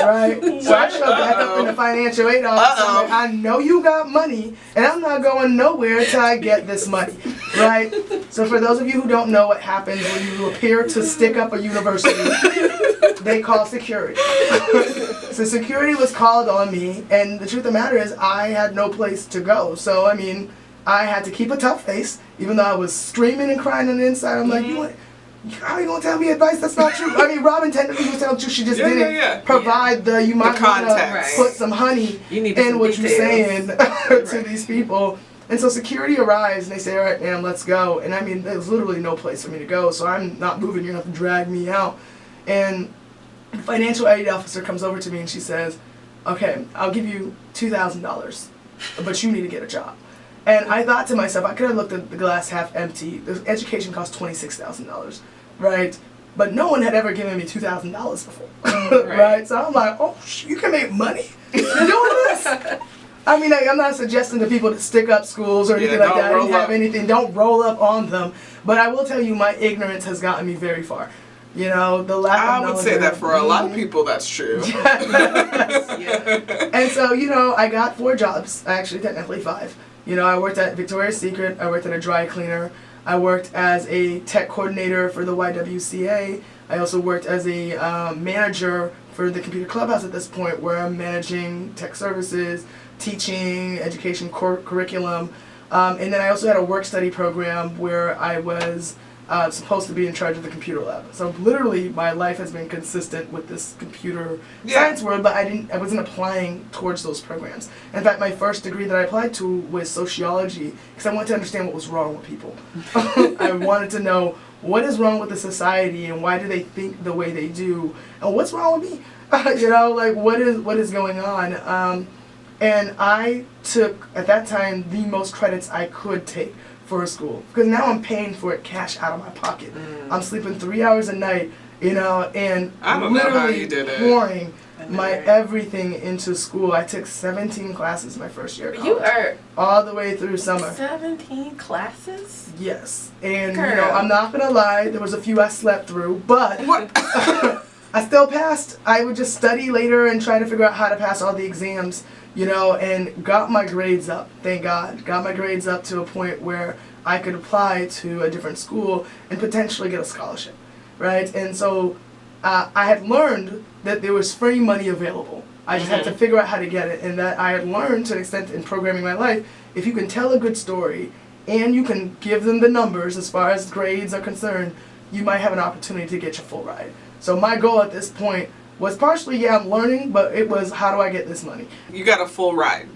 Right? So I showed back up in the financial aid office. I'm like, I know you got money, and I'm not going nowhere until I get this money. Right? So for those of you who don't know what happens when you appear to stick up a university, they call security. So security was called on me, and the truth of the matter is I had no place to go. So, I mean, I had to keep a tough face, even though I was screaming and crying on the inside. I'm like, how are you going to tell me advice that's not true? I mean, Robin technically was telling the truth. She just didn't provide you might want to put some honey in what you're saying to these people. And so security arrives, and they say, all right, ma'am, let's go. And I mean, there's literally no place for me to go, so I'm not moving. You're going to have to drag me out. And the financial aid officer comes over to me, and she says, okay, I'll give you $2,000, but you need to get a job. And I thought to myself, I could have looked at the glass half empty. The education cost $26,000, right? But no one had ever given me $2,000 before, right? So I'm like, oh, you can make money doing this. I mean, I'm not suggesting to people to stick up schools or anything like that. I didn't have anything. Don't roll up on them. But I will tell you, my ignorance has gotten me very far. You know, the lack of knowledge. I would say that for a lot of people, that's true. And so, you know, I got 4 jobs, actually technically 5. You know, I worked at Victoria's Secret, I worked at a dry cleaner, I worked as a tech coordinator for the YWCA, I also worked as a manager for the Computer Clubhouse at this point, where I'm managing tech services, teaching, education curriculum, and then I also had a work study program where I was supposed to be in charge of the computer lab. So literally my life has been consistent with this computer science world, but I wasn't applying towards those programs. In fact, my first degree that I applied to was sociology, because I wanted to understand what was wrong with people. I wanted to know what is wrong with the society, and why do they think the way they do, and what's wrong with me? You know, like what is going on? And I took, at that time, the most credits I could take for a school, because now I'm paying for it cash out of my pocket. I'm sleeping 3 hours a night, you know, and literally pouring my everything into school. I took 17 classes my first year of college. You are all the way through summer. 17 classes? Yes, and you know, I'm not gonna lie, there was a few I slept through, but I still passed. I would just study later and try to figure out how to pass all the exams. You know, and got my grades up, thank God. Got my grades up to a point where I could apply to a different school and potentially get a scholarship, right? And so I had learned that there was free money available. I just had to figure out how to get it, and that I had learned to an extent in programming my life, if you can tell a good story and you can give them the numbers as far as grades are concerned, you might have an opportunity to get your full ride. So my goal at this point was partially, I'm learning, but it was, how do I get this money? You got a full ride.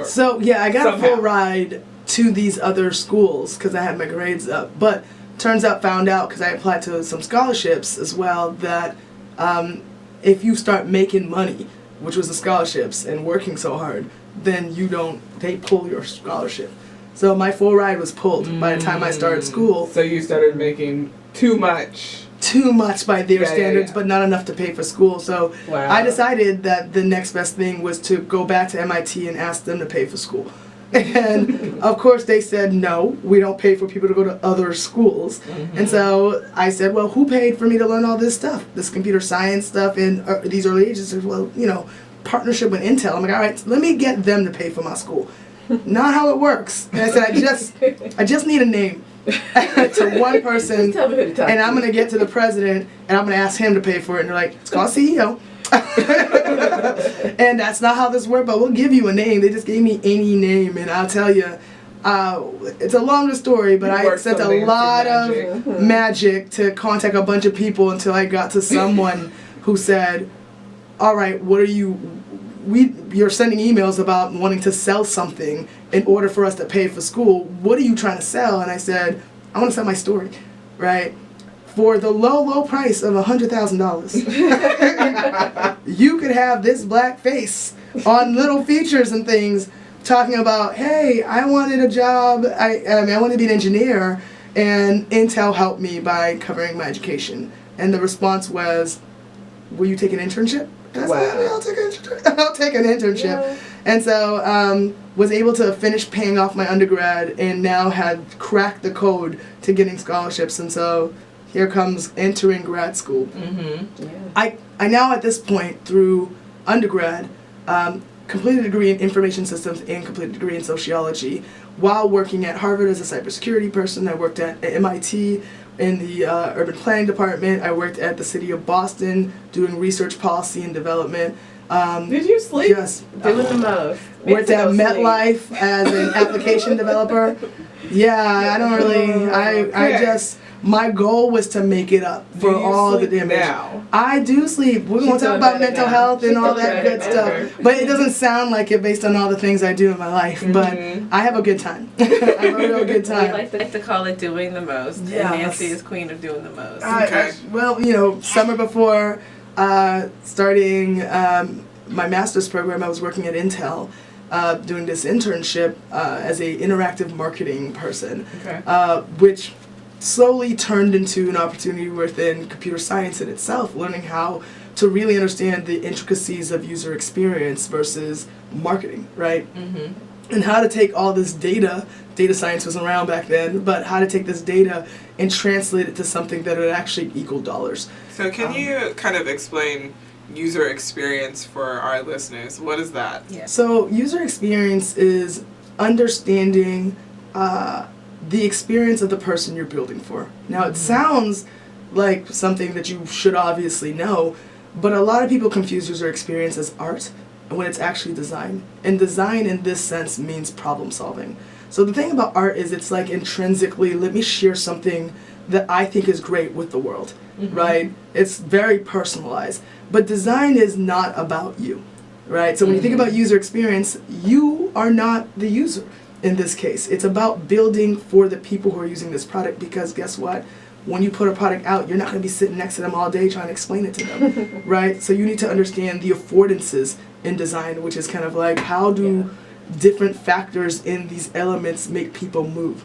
So, yeah, I got a full ride to these other schools because I had my grades up. But found out, because I applied to some scholarships as well, that if you start making money, which was the scholarships, and working so hard, then they pull your scholarship. So my full ride was pulled by the time I started school. So you started making too much by their standards, but not enough to pay for school. So I decided that the next best thing was to go back to MIT and ask them to pay for school. And of course they said, no, we don't pay for people to go to other schools. And so I said, well, who paid for me to learn all this stuff, this computer science stuff in these early ages? Well, you know, partnership with Intel. I'm like, all right, let me get them to pay for my school. Not how it works. And I said, I just need a name. to one person, Tell me who to talk and to. I'm going to get to the president, and I'm going to ask him to pay for it. And they're like, it's called CEO. And that's not how this worked, but we'll give you a name. They just gave me any name, and I'll tell you, it's a longer story, but You I worked spent some a Nancy lot magic. of magic to contact a bunch of people until I got to someone who said, all right, what are you're sending emails about wanting to sell something in order for us to pay for school. What are you trying to sell? And I said, I want to sell my story, right? For the low price of $100,000. You could have this black face on little features and things talking about, hey, I wanted a job, I wanted to be an engineer, and Intel helped me by covering my education. And the response was, will you take an internship? And I said, Wow. I'll take an internship. I'll take an internship. Yeah. And so was able to finish paying off my undergrad and now had cracked the code to getting scholarships. And so here comes entering grad school. Mm-hmm. Yeah. I now at this point through undergrad completed a degree in information systems and completed a degree in sociology. While working at Harvard as a cybersecurity person, I worked at MIT in the urban planning department. I worked at the city of Boston doing research policy and development. Did you sleep? Yes. Doing the most. Worked at Meant to go sleep. MetLife as an application developer. Yeah, I don't really, I Okay. just, my goal was to make it up for Do you all the sleep damage. now? I do sleep. We're going She's to talk doing about better mental now. health and She's all doing that better good now. stuff. But it doesn't sound like it based on all the things I do in my life. But I have a good time. I have a real good We time. like to call it doing the most. Yes. And Nancy is queen of doing the most. Okay. Well, summer before starting my master's program, I was working at Intel doing this internship as a interactive marketing person, Okay. which slowly turned into an opportunity within computer science in itself, learning how to really understand the intricacies of user experience versus marketing, right? Mm-hmm. And how to take all this data science wasn't around back then, but how to take this data and translate it to something that would actually equal dollars. So can you kind of explain user experience for our listeners? What is that? Yeah. So user experience is understanding the experience of the person you're building for. Now it sounds like something that you should obviously know, but a lot of people confuse user experience as art when it's actually design. And design in this sense means problem solving. So the thing about art is it's like intrinsically, let me share something that I think is great with the world, right? It's very personalized. But design is not about you, right? So when you think about user experience, you are not the user in this case. It's about building for the people who are using this product, because guess what? When you put a product out, you're not going to be sitting next to them all day trying to explain it to them, right? So you need to understand the affordances in design, which is kind of like how do different factors in these elements make people move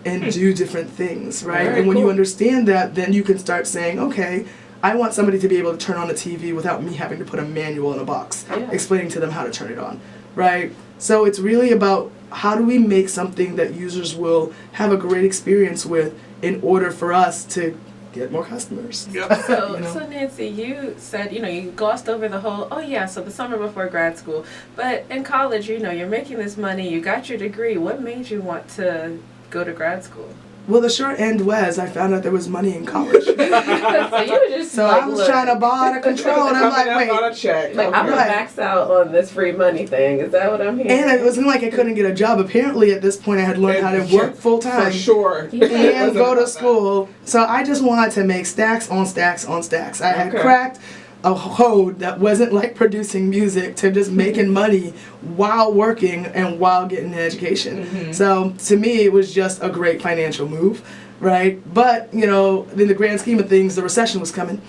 and do different things, right? Very And when you cool. understand that, then you can start saying, okay, I want somebody to be able to turn on the TV without me having to put a manual in a box, Yeah. explaining to them how to turn it on, right? So it's really about how do we make something that users will have a great experience with in order for us to get more customers. Yep. So, You know? so Nancy, you said, you glossed over the whole, so the summer before grad school. But in college, you're making this money, you got your degree. What made you want to go to grad school? Well, the short end was I found out there was money in college. So you were just So I was trying to ball out of control, and I'm Coming up like, on wait. a check. I'm gonna Right. max out on this free money thing. Is that what I'm hearing? And it wasn't like I couldn't get a job. Apparently, at this point, I had learned how to work full For time sure. and go to school. So I just wanted to make stacks on stacks on stacks. I had Okay. cracked a code that wasn't like producing music to just making money while working and while getting an education. So to me, it was just a great financial move. Right, but in the grand scheme of things, the recession was coming,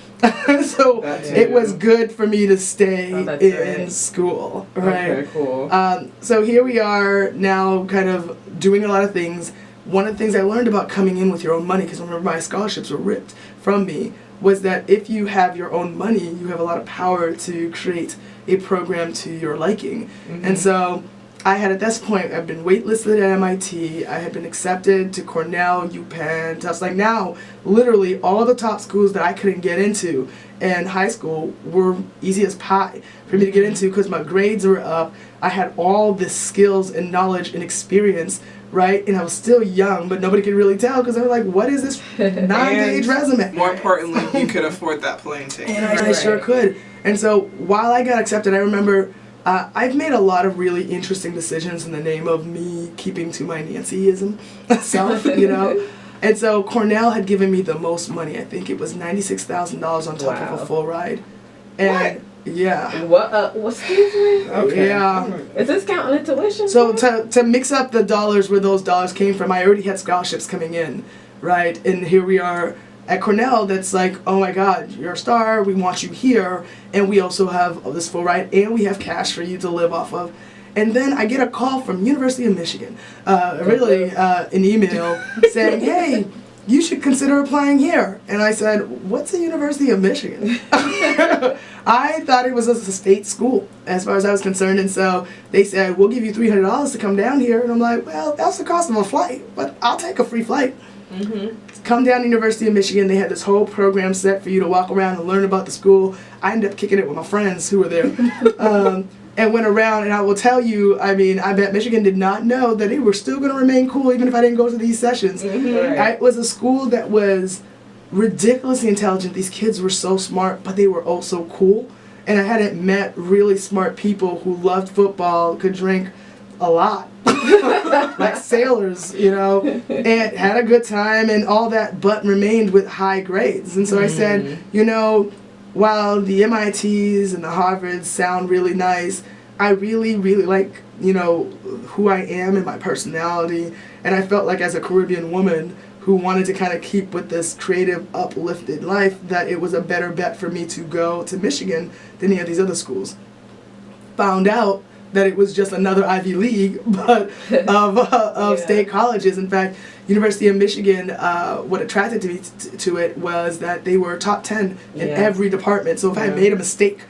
so That it too. was good for me to stay Oh, that's in right. school. Right. Okay, cool. So here we are now, kind of doing a lot of things. One of the things I learned about coming in with your own money, because remember my scholarships were ripped from me, was that if you have your own money, you have a lot of power to create a program to your liking. And so I had at this point, I've been waitlisted at MIT, I had been accepted to Cornell, UPenn, I was like, now, literally all the top schools that I couldn't get into in high school were easy as pie for me to get into because my grades were up, I had all the skills and knowledge and experience, right? And I was still young, but nobody could really tell because they were like, what is this 9-page resume? More importantly, you could afford that plane ticket. And I sure could. And so while I got accepted, I remember I've made a lot of really interesting decisions in the name of me keeping to my Nancyism self, you know. And so Cornell had given me the most money. I think it was $96,000 on top of a full ride. And What? yeah. What? Excuse me. Okay. Yeah. Is this counting the tuition? So to mix up the dollars where those dollars came from, I already had scholarships coming in, right? And here we are at Cornell that's like, oh my God, you're a star, we want you here, and we also have this full ride, and we have cash for you to live off of. And then I get a call from University of Michigan, an email saying, hey, you should consider applying here. And I said, what's the University of Michigan? I thought it was a state school as far as I was concerned. And so they said, we'll give you $300 to come down here. And I'm like, well, that's the cost of a flight, but I'll take a free flight. Come down to University of Michigan. They had this whole program set for you to walk around and learn about the school. I ended up kicking it with my friends who were there. And went around, and I will tell you, I mean, I bet Michigan did not know that they were still going to remain cool even if I didn't go to these sessions. It was a school that was ridiculously intelligent. These kids were so smart, but they were also cool. And I hadn't met really smart people who loved football, could drink a lot, like sailors, you know, and had a good time and all that, but remained with high grades. And so I said, you know, while the MITs and the Harvards sound really nice, I really, really like, you know, who I am and my personality. And I felt like as a Caribbean woman who wanted to kind of keep with this creative, uplifted life, that it was a better bet for me to go to Michigan than any of these other schools. Found out that it was just another Ivy League, but of state colleges. In fact, University of Michigan, what attracted me to it was that they were top 10 in every department. So if I made a mistake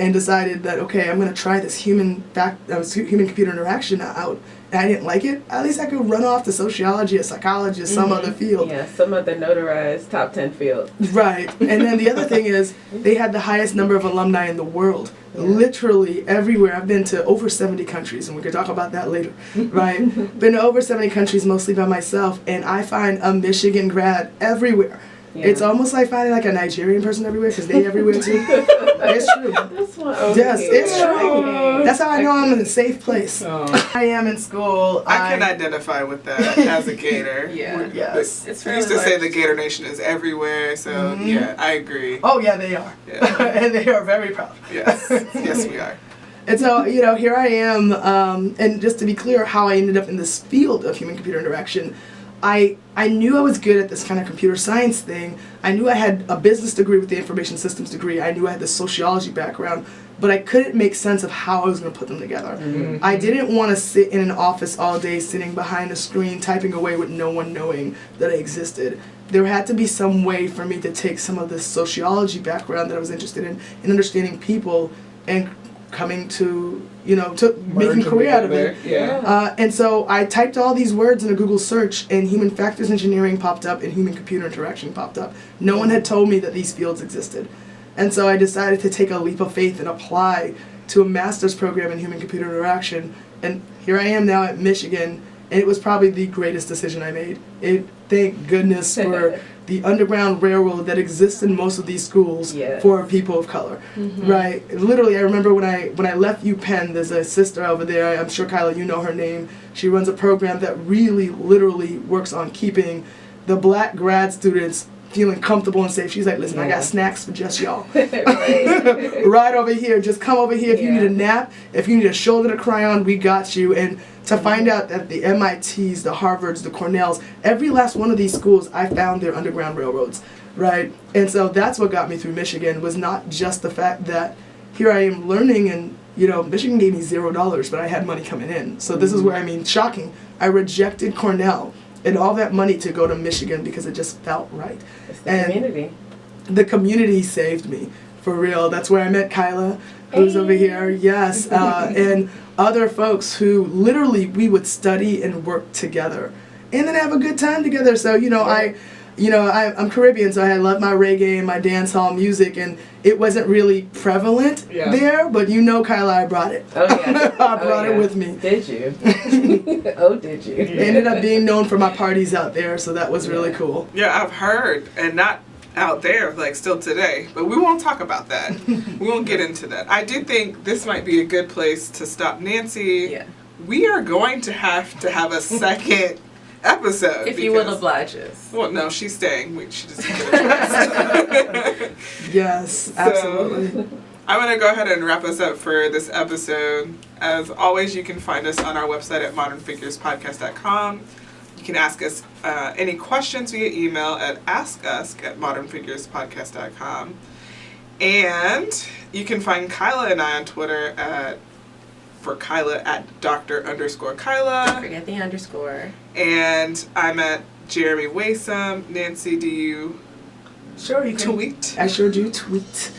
and decided that, okay, I'm going to try this human-computer interaction out, and I didn't like it, at least I could run off to sociology or psychology or some other field. Yeah, some other notarized top 10 field. Right. And then the other thing is they had the highest number of alumni in the world. Literally everywhere. I've been to over 70 countries, and we can talk about that later, right? Been to over 70 countries, mostly by myself, and I find a Michigan grad everywhere. Yeah. It's almost like finding like a Nigerian person everywhere, because they everywhere too. It's true. That's one yes, here. it's true. That's how I know I'm in a safe place. I am in school. I can identify with that as a Gator. Yes. It's used to say the Gator Nation is everywhere, so yeah, I agree. Oh yeah, they are. Yeah. And they are very proud. Yes, yes we are. And so, you know, here I am, and just to be clear how I ended up in this field of human-computer interaction, I knew I was good at this kind of computer science thing. I knew I had a business degree with the information systems degree. I knew I had the sociology background, but I couldn't make sense of how I was going to put them together. I didn't want to sit in an office all day sitting behind a screen typing away with no one knowing that I existed. There had to be some way for me to take some of this sociology background that I was interested in understanding people and coming to, you know, to making a career out of it. And so I typed all these words in a Google search, and human factors engineering popped up and human computer interaction popped up. No one had told me that these fields existed. And so I decided to take a leap of faith and apply to a master's program in human computer interaction. And here I am now at Michigan, and it was probably the greatest decision I made. Thank goodness for the Underground Railroad that exists in most of these schools for people of color, right? Literally, I remember when I left UPenn, there's a sister over there, I'm sure Kyla, you know her name. She runs a program that really, literally works on keeping the black grad students feeling comfortable and safe. She's like, listen, I got snacks for just y'all. Right over here, just come over here if you need a nap, if you need a shoulder to cry on, we got you. And to find out that the MITs, the Harvards, the Cornells, every last one of these schools, I found their Underground Railroads, right? And so that's what got me through Michigan, was not just the fact that here I am learning, and, you know, Michigan gave me $0, but I had money coming in. So this is where, I mean, shocking. I rejected Cornell and all that money to go to Michigan because it just felt right. It's the community. The community saved me For real. That's where I met Kyla, who's over here. Yes. And other folks who literally we would study and work together and then have a good time together. So, I'm Caribbean, so I love my reggae and my dance hall music, and it wasn't really prevalent there, but Kyla, I brought it. Oh, yeah. I brought it with me. Did you? Oh, did you? It ended up being known for my parties out there, so that was really cool. Yeah, I've heard, and not out there, like still today, but we won't talk about that. We won't get into that. I do think this might be a good place to stop. Nancy, we are going to have a second episode. If you will oblige us. Well, no, she's staying. She just Yes, absolutely. So, I'm going to go ahead and wrap us up for this episode. As always, you can find us on our website at modernfigurespodcast.com. You can ask us any questions via email at askusk@modernfigurespodcast.com. And you can find Kyla and I on Twitter for Kyla at Dr._Kyla. Don't forget the underscore. And I'm at Jeremy Waysome. Nancy, do you Sure, you can tweet? I sure do tweet.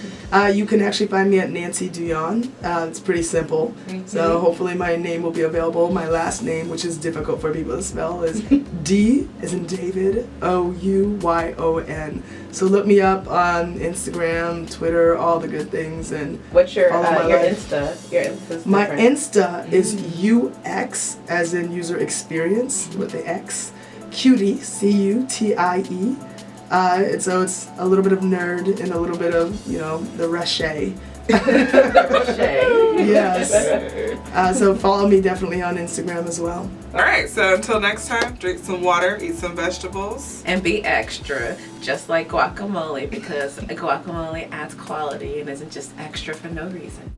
You can actually find me at Nancy Douyon. It's pretty simple. Mm-hmm. So hopefully my name will be available. My last name, which is difficult for people to spell, is D as in David, Ouyon. So look me up on Instagram, Twitter, all the good things, and what's your life. Insta? Your Insta's my different. Insta is UX as in user experience with the X, Cutie, CUTIE. So it's a little bit of nerd and a little bit of, the rushe. Yes. So follow me definitely on Instagram as well. All right, so until next time, drink some water, eat some vegetables. And be extra, just like guacamole, because guacamole adds quality and isn't just extra for no reason.